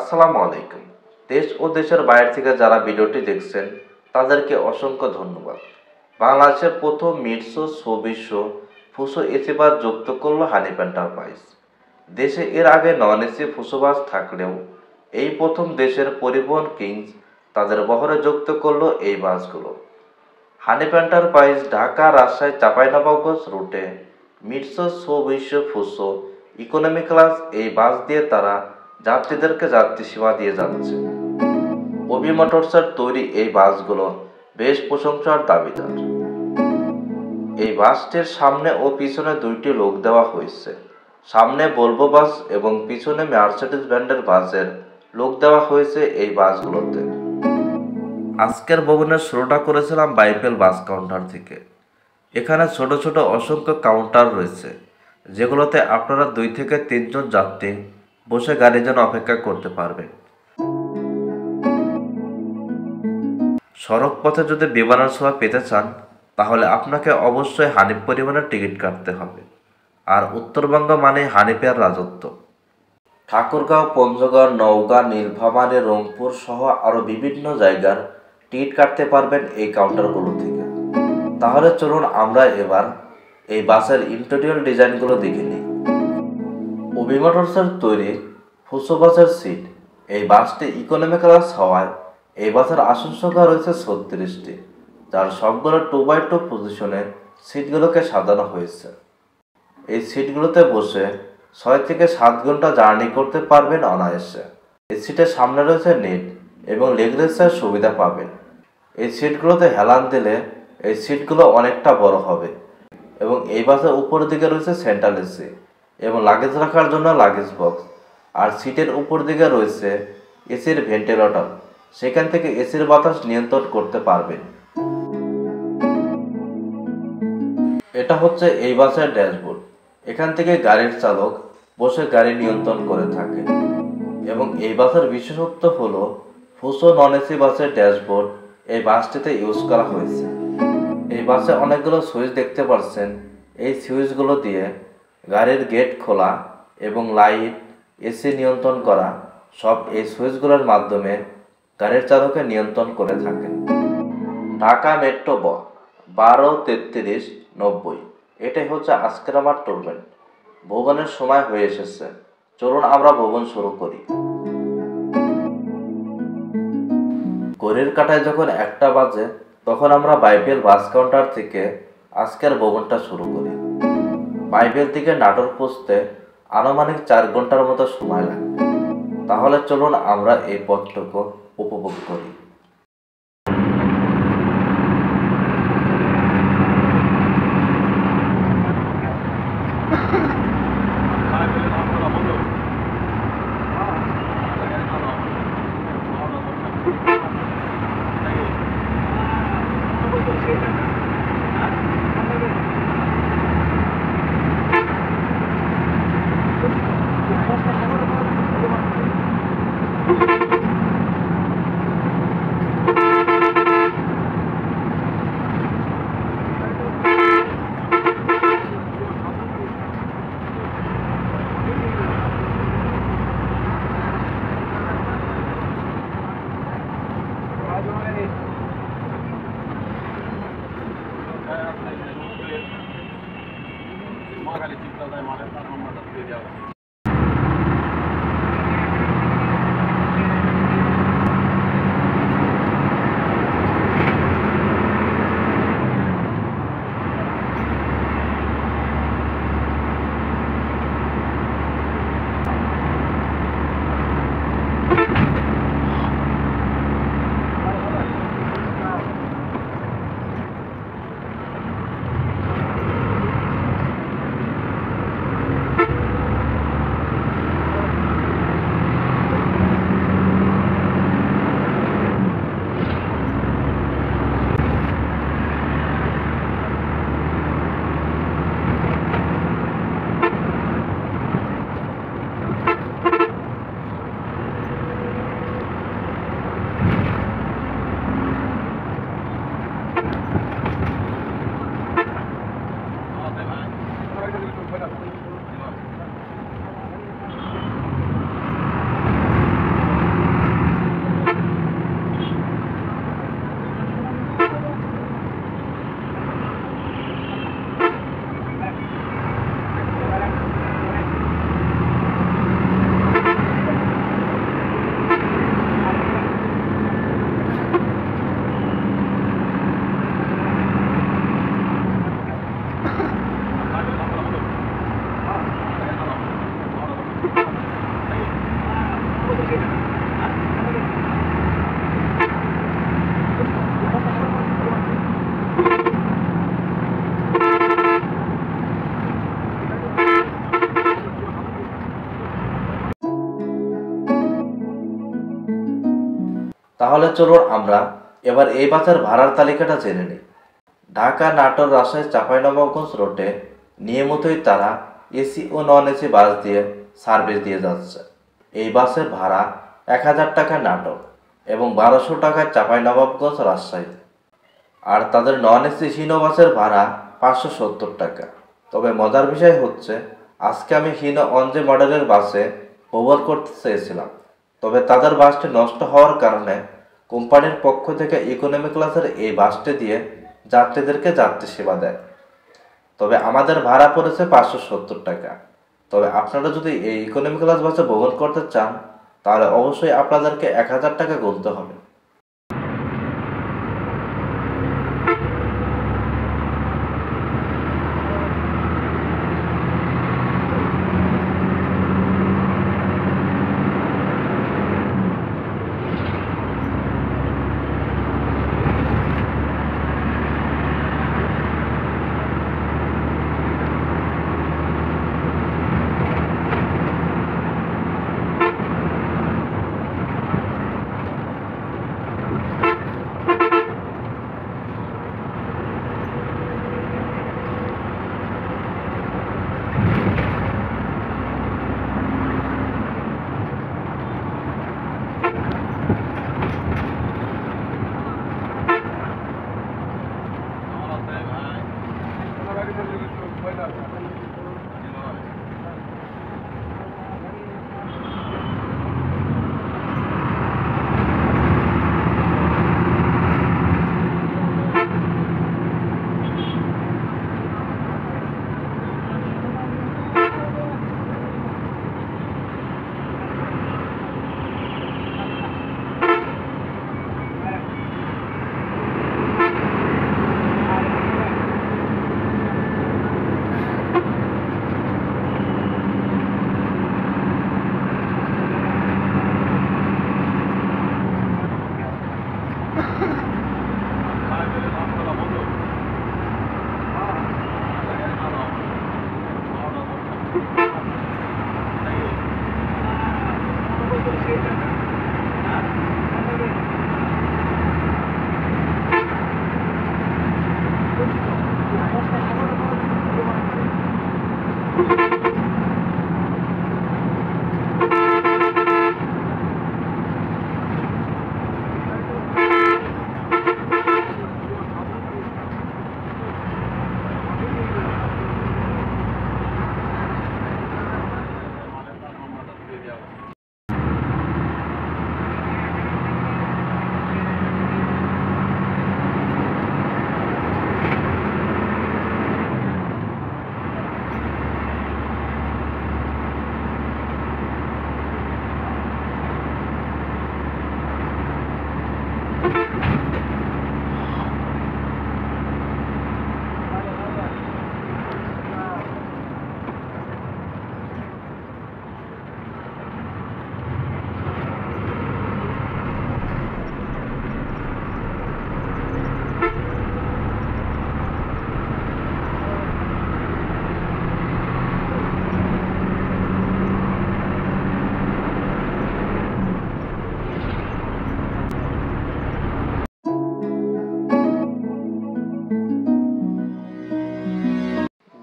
আসসালামু আলাইকুম। দেশ ও দেশের বাইরে থেকে যারা ভিডিওটি দেখছেন তাদেরকে অসংখ্য ধন্যবাদ। বাংলাদেশের প্রথম মিডসো শোবিজ ফুসো এসি বাস যুক্ত করলো হানিফ এন্টারপ্রাইজ। দেশে এর আগে নন এসি ফুসো বাস থাকলেও এই প্রথম দেশের পরিবহন কিংস তাদের বহরে যুক্ত করলো এই বাসগুলো। হানিফ এন্টারপ্রাইজ ঢাকা রাজশাহী চাঁপাইনবাবগঞ্জ রুটে মিডসো শোবিজ ফুসো ইকোনমি ক্লাস এই বাস দিয়ে তারা যাত্রীদেরকে যাত্রী সেবা দিয়ে যাচ্ছে। ওবি মোটরসের তৈরি এই বাসগুলো বেশ প্রশংসার দাবিদার। এই বাসটির সামনে ও পিছনে দুইটি লোক দেওয়া হয়েছে। সামনে ভলভো বাস এবং পিছনে মার্সিডিজ ব্র্যান্ডের বাসের লোক দেওয়া হয়েছে এই বাসগুলোতে। আজকের ভবনের শুরুটা করেছিলাম বাইপেল বাস কাউন্টার থেকে। এখানে ছোট ছোট অসংখ্য কাউন্টার রয়েছে, যেগুলোতে আপনারা 2 থেকে 3 জন যাত্রী বসে গাড়ির জন্য অপেক্ষা করতে পারবে। সড়ক পথে যদি বিমানের সেবা পেতে চান তাহলে আপনাকে অবশ্যই হানিফ পরিবহনের টিকিট কাটতে হবে। আর উত্তরবঙ্গ মানে হানিফের রাজত্ব। ঠাকুরগাঁও, পঞ্চগড়, নওগাঁ, নীলফামারী, রংপুর সহ আরও বিভিন্ন জায়গার টিকিট কাটতে পারবেন এই কাউন্টারগুলো থেকে। তাহলে চলুন আমরা এবার এই বাসের ইন্টেরিয়র ডিজাইনগুলো দেখে নিই। ওবি মোটরসের তৈরি ফুসো বাসের সিট। এই বাসটি ইকোনমি ক্লাস হওয়ায় এই বাসের আসন সংখ্যা রয়েছে 36টি, যার সবগুলো 2x2 পজিশনে সিটগুলোকে সাজানো হয়েছে। এই সিটগুলোতে বসে 6 থেকে 7 ঘন্টা জার্নি করতে পারবেন অনায়াসে। এই সিটের সামনে রয়েছে নেট এবং লেগ রেস্টের সুবিধা পাবেন। এই সিটগুলোতে হেলান দিলে এই সিটগুলো অনেকটা বড় হবে এবং এই বাসের উপরের দিকে রয়েছে সেন্ট্রাল এসি এবং লাগেজ রাখার জন্য লাগেজ বক্স। আর সিটের উপর দিকে রয়েছে এসির ভেন্টিলেটর, সেখান থেকে এসির বাতাস নিয়ন্ত্রণ করতে পারবেন। এটা হচ্ছে এই বাসের ড্যাশবোর্ড। এখান থেকে গাড়ির চালক বসে গাড়ি নিয়ন্ত্রণ করে থাকে। এবং এই বাসের বিশেষত্ব হলো ফুসো নন এসি বাসের ড্যাশবোর্ড এই বাসটিতে ইউজ করা হয়েছে। এই বাসে অনেকগুলো সুইচ দেখতে পাচ্ছেন। এই সুইচগুলো দিয়ে গাড়ির গেট খোলা এবং লাইট, এসি নিয়ন্ত্রণ করা সব এই সুইচগুলোর মাধ্যমে গাড়ির চালকে নিয়ন্ত্রণ করে থাকেন। ঢাকা মেট্রো 12-33-90, এটাই হচ্ছে আজকের আমার টুরমেন্ট। ভ্রমণের সময় হয়ে এসেছে, চলুন আমরা ভ্রমণ শুরু করি। ঘড়ির কাঁটায় যখন 1টা বাজে তখন আমরা বাইপেল বাস কাউন্টার থেকে আজকের ভ্রমণটা শুরু করি। বাইপেল থেকে নাটোর পৌঁছতে আনুমানিক 4 ঘন্টার মতো সময় লাগবে। তাহলে চলুন আমরা এই পথটুকু উপভোগ করি। তাহলে চলুন আমরা এবার এই বাসের ভাড়ার তালিকাটা জেনে নিই। ঢাকা, নাটোর, রাজশাহী, চাঁপাইনবাবগঞ্জ রুটে নিয়মিতই তারা এসি ও নন এসি বাস দিয়ে সার্ভিস দিয়ে যাচ্ছে। এই বাসের ভাড়া 1000 টাকায় নাটোর এবং 1200 টাকায় চাঁপাইনবাবগঞ্জ, রাজশাহী। আর তাদের নন এসি হিনো বাসের ভাড়া 570 টাকা। তবে মজার বিষয় হচ্ছে, আজকে আমি হিনো অনজে মডেলের বাসে ভ্রমণ করতে চেয়েছিলাম, তবে তাদের বাসটি নষ্ট হওয়ার কারণে কোম্পানির পক্ষ থেকে ইকোনমি ক্লাসের এই বাসটি দিয়ে যাত্রীদেরকে যাত্রী সেবা দেয়। তবে আমাদের ভাড়া পড়েছে 570 টাকা। তবে আপনারা যদি এই ইকোনমি ক্লাস বাসে ভ্রমণ করতে চান তাহলে অবশ্যই আপনাদেরকে 1000 টাকা গুনতে হবে।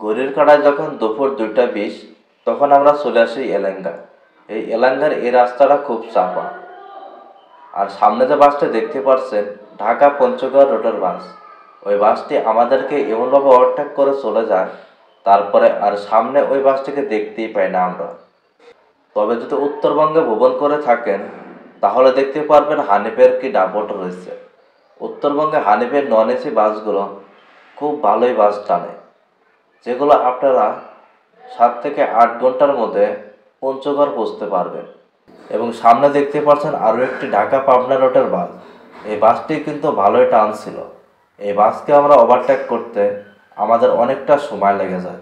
ঘড়ির কাঁটায় যখন দুপুর 2:20 তখন আমরা চলে আসি এলেঙ্গা। এই এলেঙ্গার এই রাস্তাটা খুব চাপা। আর সামনে যে বাসটা দেখতে পাচ্ছেন ঢাকা পঞ্চগড় রুটের বাস, ওই বাসটি আমাদেরকে এমনভাবে ওভারটেক করে চলে যায়, তারপরে আর সামনে ওই বাসটিকে দেখতেই পাই না আমরা। তবে যদি উত্তরবঙ্গে ভ্রমণ করে থাকেন তাহলে দেখতে পারবেন হানিফের কি দাপট রয়েছে। উত্তরবঙ্গে হানিফের নন এসি বাসগুলো খুব ভালোই বাস টানে, যেগুলো আপনারা 7 থেকে 8 ঘন্টার মধ্যে পঞ্চগড় পৌঁছতে পারবেন। এবং সামনে দেখতে পাচ্ছেন আরও একটি ঢাকা পাবনা রুটের বাস। এই বাসটি কিন্তু ভালোই টান ছিল। এই বাসকে আমরা ওভারটেক করতে আমাদের অনেকটা সময় লেগে যায়।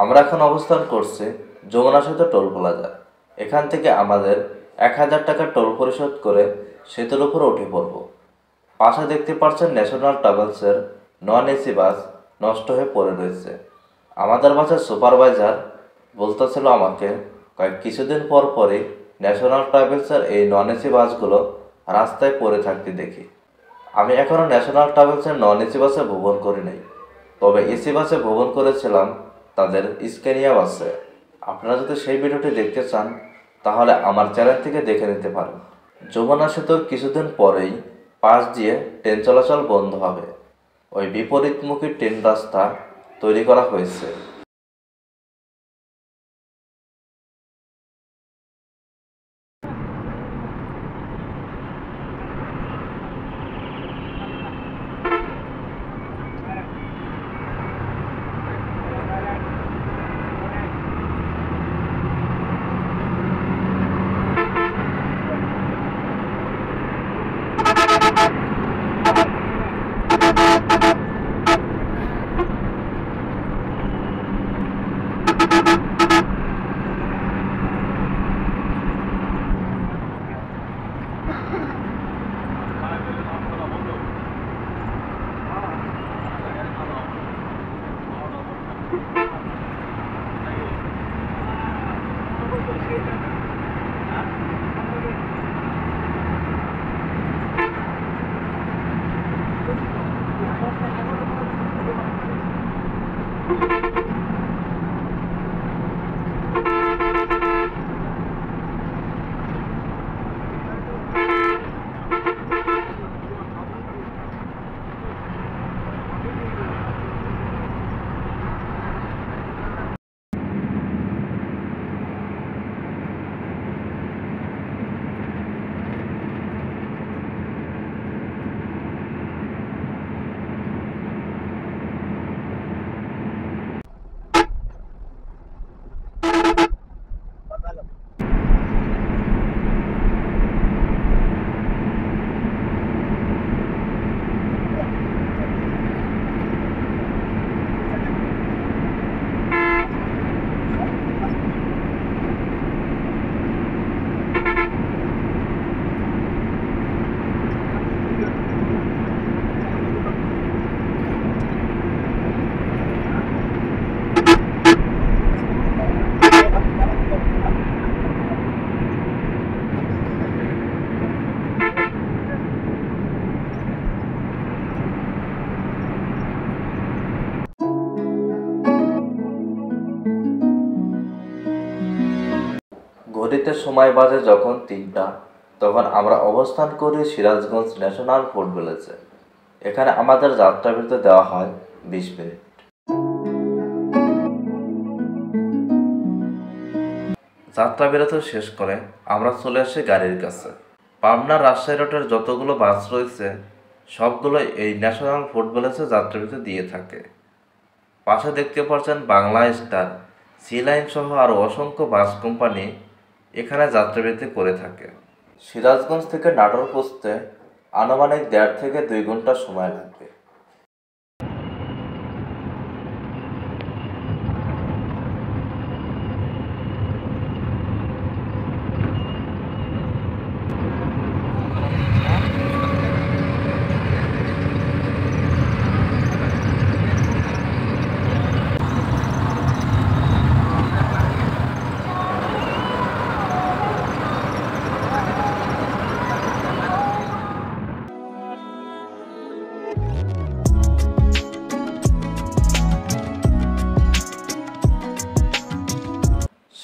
আমরা এখন অবস্থান করছি যমুনা সেতু টোল প্লাজা। এখান থেকে আমাদের 1000 টাকা টোল পরিশোধ করে সেতুর উপর উঠে পড়ব। পাশে দেখতে পাচ্ছেন ন্যাশনাল ট্রাভেলসের নন এসি বাস নষ্ট হয়ে পড়ে রয়েছে। আমাদের বাসের সুপারভাইজার বলতেছিল আমাকে কিছুদিন পর পরই ন্যাশনাল ট্রাভেলসের এই নন এসি বাসগুলো রাস্তায় পড়ে থাকতে দেখি। আমি এখনও ন্যাশনাল ট্রাভেলসের নন এসি বাসে ভ্রমণ করি নাই, তবে এসি বাসে ভ্রমণ করেছিলাম তাদের স্ক্যানিয়া বাসে। আপনারা যদি সেই ভিডিওটি দেখতে চান তাহলে আমার চ্যানেল থেকে দেখে নিতে পারেন। যমুনা সেতুর কিছুদিন পরেই পাশ দিয়ে ট্রেন চলাচল বন্ধ হবে। ওই বিপরীতমুখী ট্রেন রাস্তা তৈরি করা হয়েছে। ঘড়িতে সময় বাজে যখন 3টা, তখন আমরা অবস্থান করি সিরাজগঞ্জ ন্যাশনাল ফুড ভিলেজে। এখানে আমাদের যাত্রা বিরতি দেওয়া হয় 20 মিনিট। যাত্রা বিরতি শেষ করে আমরা চলে আসি গাড়ির কাছে। পাবনা রাজশাহী রোডের যতগুলো বাস রয়েছে সবগুলোই এই ন্যাশনাল ফুড ভিলেজে যাত্রা বিরতি দিয়ে থাকে। পাশে দেখতে পাচ্ছেন বাংলা স্টার, সি লাইন সহ আরও অসংখ্য বাস কোম্পানি এখানে যাত্রাবিরতি করে থাকে। সিরাজগঞ্জ থেকে নাটোর পৌঁছতে আনুমানিক 1.5 থেকে 2 ঘন্টা সময় লাগবে।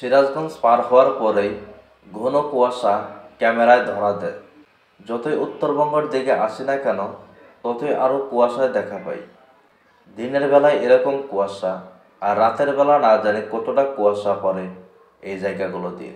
সিরাজগঞ্জ পার হওয়ার পরেই ঘন কুয়াশা ক্যামেরায় ধরা দেয়। যতই উত্তরবঙ্গের দিকে আসি না কেন ততই আরও কুয়াশায় দেখা পাই। দিনের বেলায় এরকম কুয়াশা, আর রাতের বেলা না জানি কতটা কুয়াশা পড়ে এই জায়গাগুলো দিয়ে।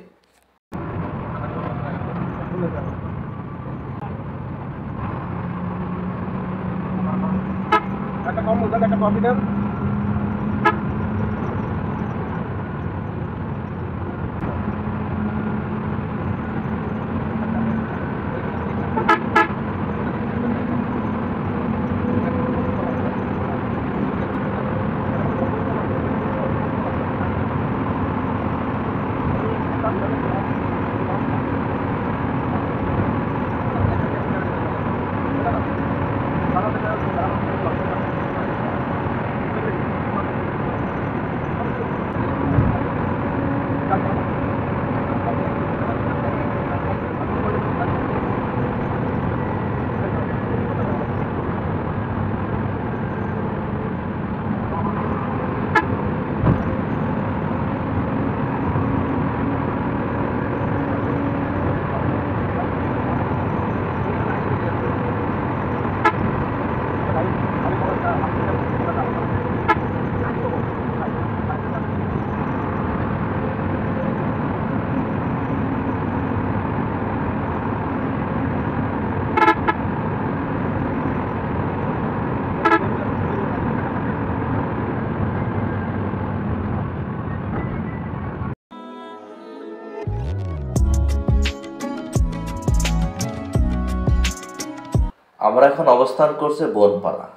আমরা এখন অবস্থান করছি বনপাড়া।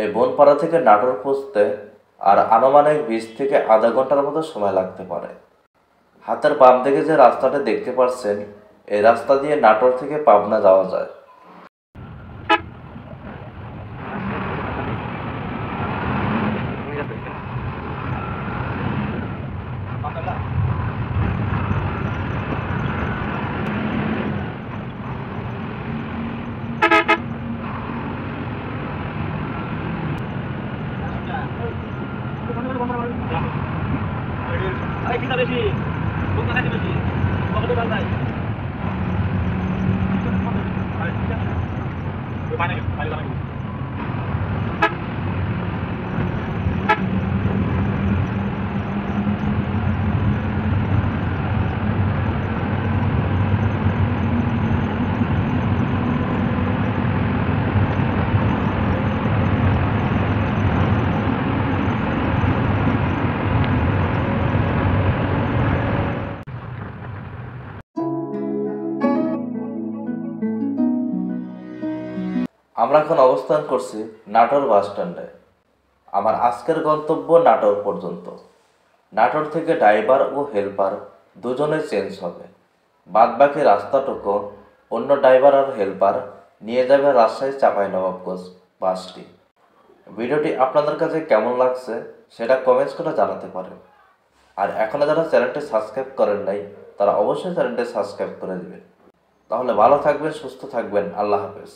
এই বনপাড়া থেকে নাটোর পৌঁছতে আর আনুমানিক 20 থেকে আধা ঘন্টার মতো সময় লাগতে পারে। হাতের বাম দিকে যে রাস্তাটা দেখতে পাচ্ছেন, এই রাস্তা দিয়ে নাটোর থেকে পাবনা যাওয়া যায়। আমরা এখন অবস্থান করছি নাটোর বাস স্ট্যান্ডে। আমার আজকের গন্তব্য নাটোর পর্যন্ত। নাটোর থেকে ড্রাইভার ও হেল্পার দুজনে চেঞ্জ হবে। বাদবাকি রাস্তাটুকু অন্য ড্রাইভার আর হেল্পার নিয়ে যাবে রাজশাহী চাঁপাইনবাবগঞ্জ বাসটি। ভিডিওটি আপনাদের কাছে কেমন লাগছে সেটা কমেন্টস করে জানাতে পারেন। আর এখনও যারা চ্যানেলটি সাবস্ক্রাইব করেন নাই তারা অবশ্যই চ্যানেলটি সাবস্ক্রাইব করে দেবেন। তাহলে ভালো থাকবেন, সুস্থ থাকবেন। আল্লাহ হাফেজ।